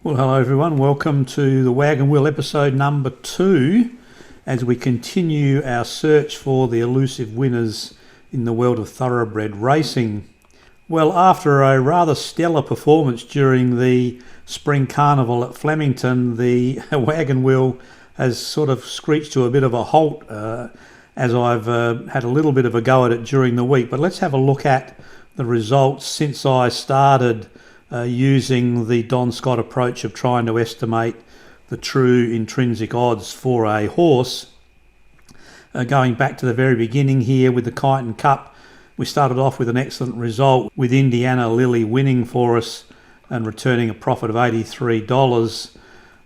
Well, hello everyone. Welcome to the WAGON Wheel episode number 2 as we continue our search for the elusive winners in the world of thoroughbred racing. Well, after a rather stellar performance during the Spring Carnival at Flemington, the WAGON Wheel has sort of screeched to a bit of a halt as I've had a little bit of a go at it during the week. But let's have a look at the results since I started using the Don Scott approach of trying to estimate the true intrinsic odds for a horse. Going back to the very beginning here with the Cranbourne Cup, we started off with an excellent result with Indiana Lily winning for us and returning a profit of $83.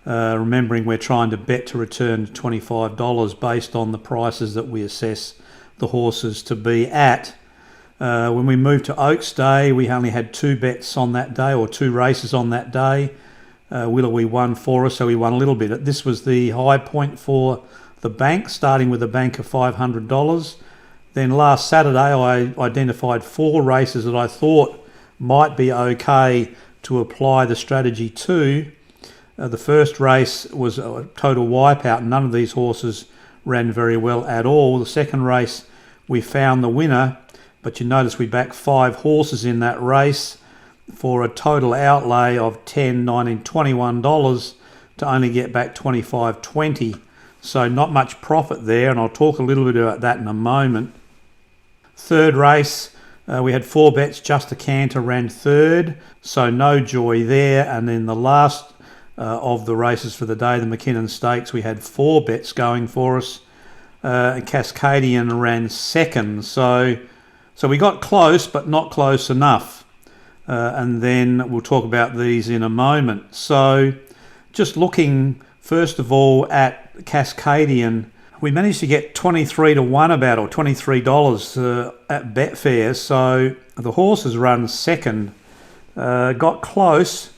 Remembering we're trying to bet to return $25 based on the prices that we assess the horses to be at. When we moved to Oaks Day, we only had 2 bets on that day, or 2 races on that day. Willowy won for us, so we won a little bit. This was the high point for the bank, starting with a bank of $500. Then last Saturday, I identified 4 races that I thought might be okay to apply the strategy to. The first race was a total wipeout. None of these horses ran very well at all. The second race, we found the winner. But you notice we backed 5 horses in that race for a total outlay of $10, $19, $21 to only get back $25.20. So not much profit there, and I'll talk a little bit about that in a moment. Third race, we had 4 bets. Just a Canter ran third, so no joy there. And then the last of the races for the day, the McKinnon Stakes, we had 4 bets going for us. Cascadian ran second, so we got close, but not close enough. And then we'll talk about these in a moment. So just looking first of all at Cascadian, we managed to get 23 to 1 about, or $23 at Betfair. So the horse has run second, got close.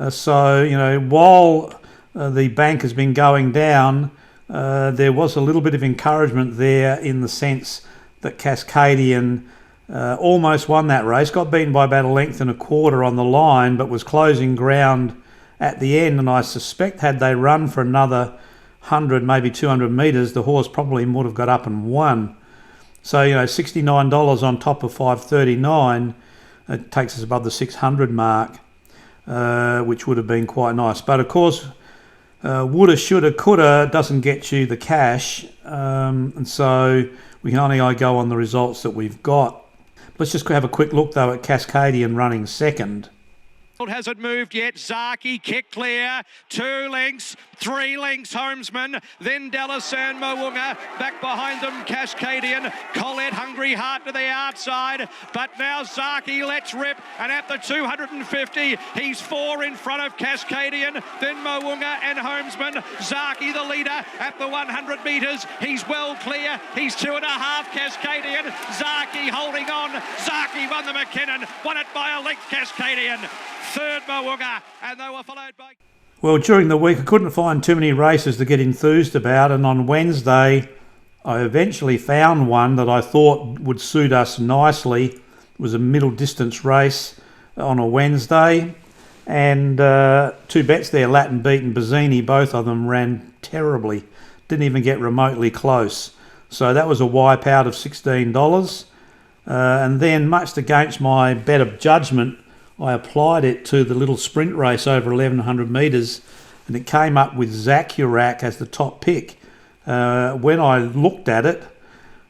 So, you know, while the bank has been going down, there was a little bit of encouragement there in the sense that Cascadian almost won that race, got beaten by about a length and a quarter on the line, but was closing ground at the end. And I suspect had they run for another 100, maybe 200 metres, the horse probably would have got up and won. So, you know, $69 on top of $539, it takes us above the 600 mark, which would have been quite nice. But of course, woulda, shoulda, coulda doesn't get you the cash, and so we can only go on the results that we've got. Let's just have a quick look though at Cascadian running second. Hasn't moved yet. Zaki kick clear. 2 lengths, 3 lengths, Homesman. Then Dallas and Moonga. Back behind them, Cascadian. Colette, Hungry Heart to the outside. But now Zaki lets rip. And at the 250, he's 4 in front of Cascadian. Then Moonga and Homesman. Zaki the leader at the 100 metres. He's well clear. He's 2.5 Cascadian. Zaki holding on. Zaki won the McKinnon. Won it by a length, Cascadian. Third Moonga, and they were followed by... Well, during the week I couldn't find too many races to get enthused about, and on Wednesday I eventually found one that I thought would suit us nicely. It was a middle distance race on a Wednesday, and 2 bets there, Latin Beat and Bazzini. Both of them ran terribly, didn't even get remotely close. So that was a wipeout of $16. And then, much against my better judgment, I applied it to the little sprint race over 1,100 metres, and it came up with Zacurak as the top pick. When I looked at it,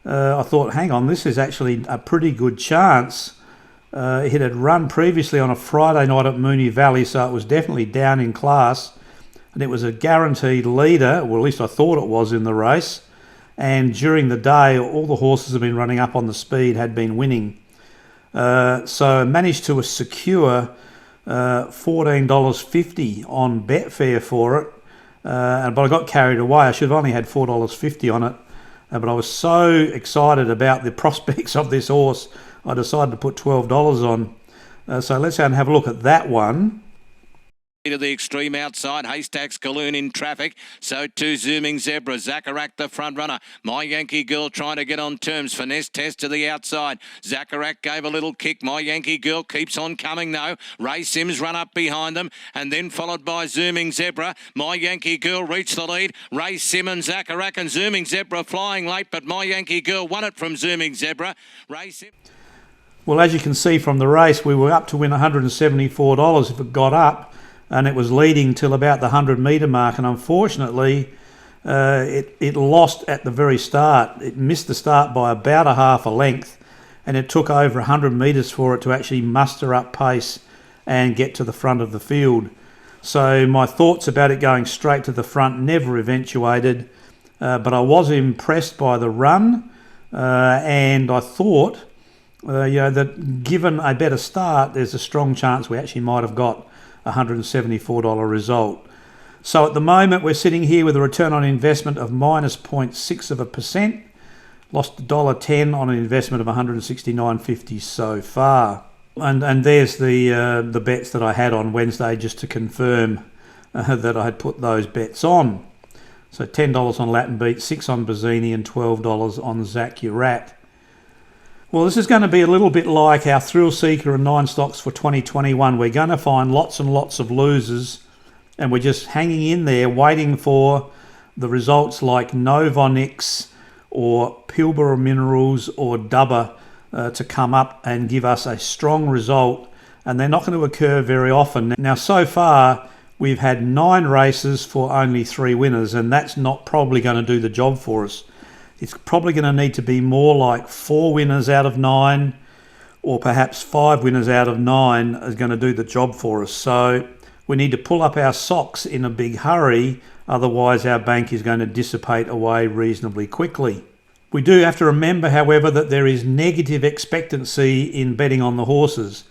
I thought, hang on, this is actually a pretty good chance. It had run previously on a Friday night at Moonee Valley, so it was definitely down in class, and it was a guaranteed leader, or at least I thought it was in the race. And during the day, all the horses have been running up on the speed, had been winning. So I managed to secure $14.50 on Betfair for it, but I got carried away. I should have only had $4.50 on it, but I was so excited about the prospects of this horse, I decided to put $12 on. So let's go and have a look at that one. To the extreme outside, Haystacks Galoon in traffic. So too Zooming Zebra. Zacharak the front runner. My Yankee Girl trying to get on terms. Finesse Test to the outside. Zacharak gave a little kick. My Yankee Girl keeps on coming though. Ray Sims run up behind them and then followed by Zooming Zebra. My Yankee Girl reached the lead. Ray Simmons, Zacharak and Zooming Zebra flying late, but My Yankee Girl won it from Zooming Zebra. Ray Simmons. Well, as you can see from the race, we were up to win $174 if it got up, and it was leading till about the 100-metre mark, and unfortunately it lost at the very start. It missed the start by about a half a length, and it took over 100 metres for it to actually muster up pace and get to the front of the field. So my thoughts about it going straight to the front never eventuated, but I was impressed by the run, and I thought that given a better start, there's a strong chance we actually might have got $174 result. So at the moment we're sitting here with a return on investment of minus 0.6%. Lost $1.10 on an investment of $169.50 so far. And there's the bets that I had on Wednesday, just to confirm that I had put those bets on. So $10 on Latin Beat, $6 on Bazzini and $12 on Zacharak. Well, this is going to be a little bit like our Thrill Seeker and 9 stocks for 2021. We're going to find lots and lots of losers, and we're just hanging in there waiting for the results like Novonix or Pilbara Minerals or Dubber to come up and give us a strong result, and they're not going to occur very often. Now, so far, we've had 9 races for only 3 winners, and that's not probably going to do the job for us. It's probably going to need to be more like 4 winners out of 9, or perhaps 5 winners out of 9 is going to do the job for us. So we need to pull up our socks in a big hurry, otherwise our bank is going to dissipate away reasonably quickly. We do have to remember, however, that there is negative expectancy in betting on the horses.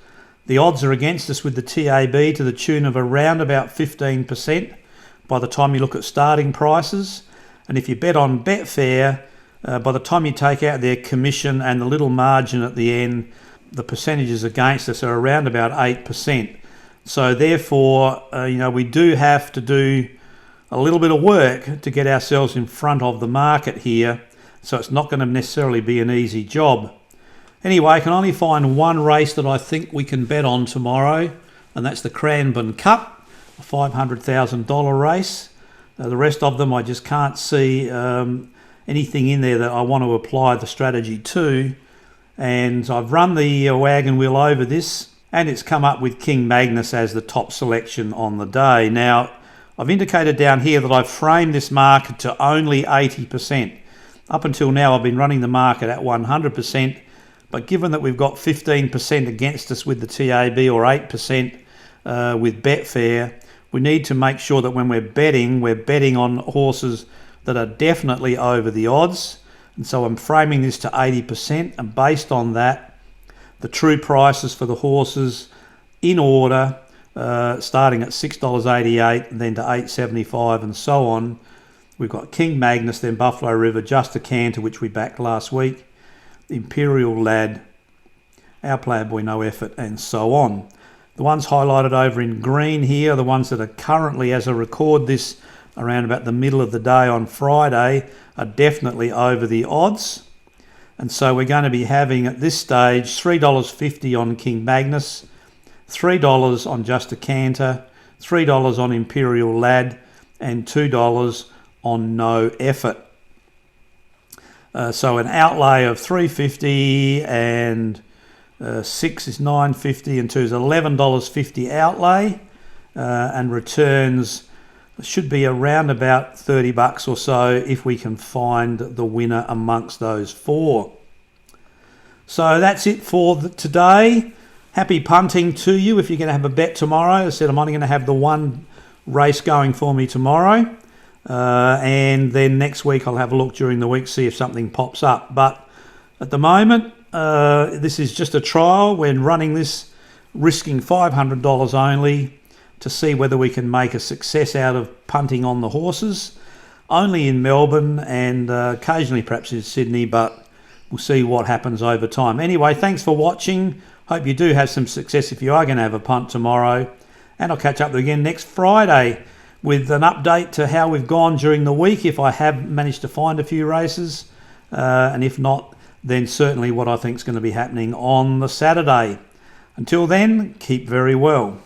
The odds are against us with the TAB to the tune of around about 15% by the time you look at starting prices. And if you bet on Betfair, by the time you take out their commission and the little margin at the end, the percentages against us are around about 8%. So therefore, we do have to do a little bit of work to get ourselves in front of the market here. So it's not going to necessarily be an easy job. Anyway, I can only find one race that I think we can bet on tomorrow, and that's the Cranbourne Cup, a $500,000 race. The rest of them I just can't see anything in there that I want to apply the strategy to. And I've run the wagon wheel over this, and it's come up with King Magnus as the top selection on the day. Now, I've indicated down here that I've framed this market to only 80%. Up until now, I've been running the market at 100%, but given that we've got 15% against us with the TAB or 8% with Betfair, we need to make sure that when we're betting on horses that are definitely over the odds. And so I'm framing this to 80%, and based on that, the true prices for the horses in order, starting at $6.88 and then to $8.75 and so on. We've got King Magnus, then Buffalo River, Just a Canter, which we backed last week, Imperial Lad, Our Playboy No Effort, and so on. The ones highlighted over in green here are the ones that are currently, as I record this, around about the middle of the day on Friday, are definitely over the odds. And so we're going to be having at this stage $3.50 on King Magnus, $3 on Just a Canter, $3 on Imperial Lad, and $2 on No Effort. So an outlay of $3.50 and 6 is $9.50 and 2 is $11.50 outlay, and returns should be around about $30 or so if we can find the winner amongst those 4. So that's it for today. Happy punting to you if you're going to have a bet tomorrow. I said I'm only going to have the one race going for me tomorrow. And then next week I'll have a look during the week, see if something pops up. But at the moment, this is just a trial. We're running this, risking $500 only to see whether we can make a success out of punting on the horses. Only in Melbourne and occasionally perhaps in Sydney, but we'll see what happens over time. Anyway, thanks for watching. Hope you do have some success if you are going to have a punt tomorrow. And I'll catch up with you again next Friday with an update to how we've gone during the week, if I have managed to find a few races. And if not, then certainly what I think is going to be happening on the Saturday. Until then, keep very well.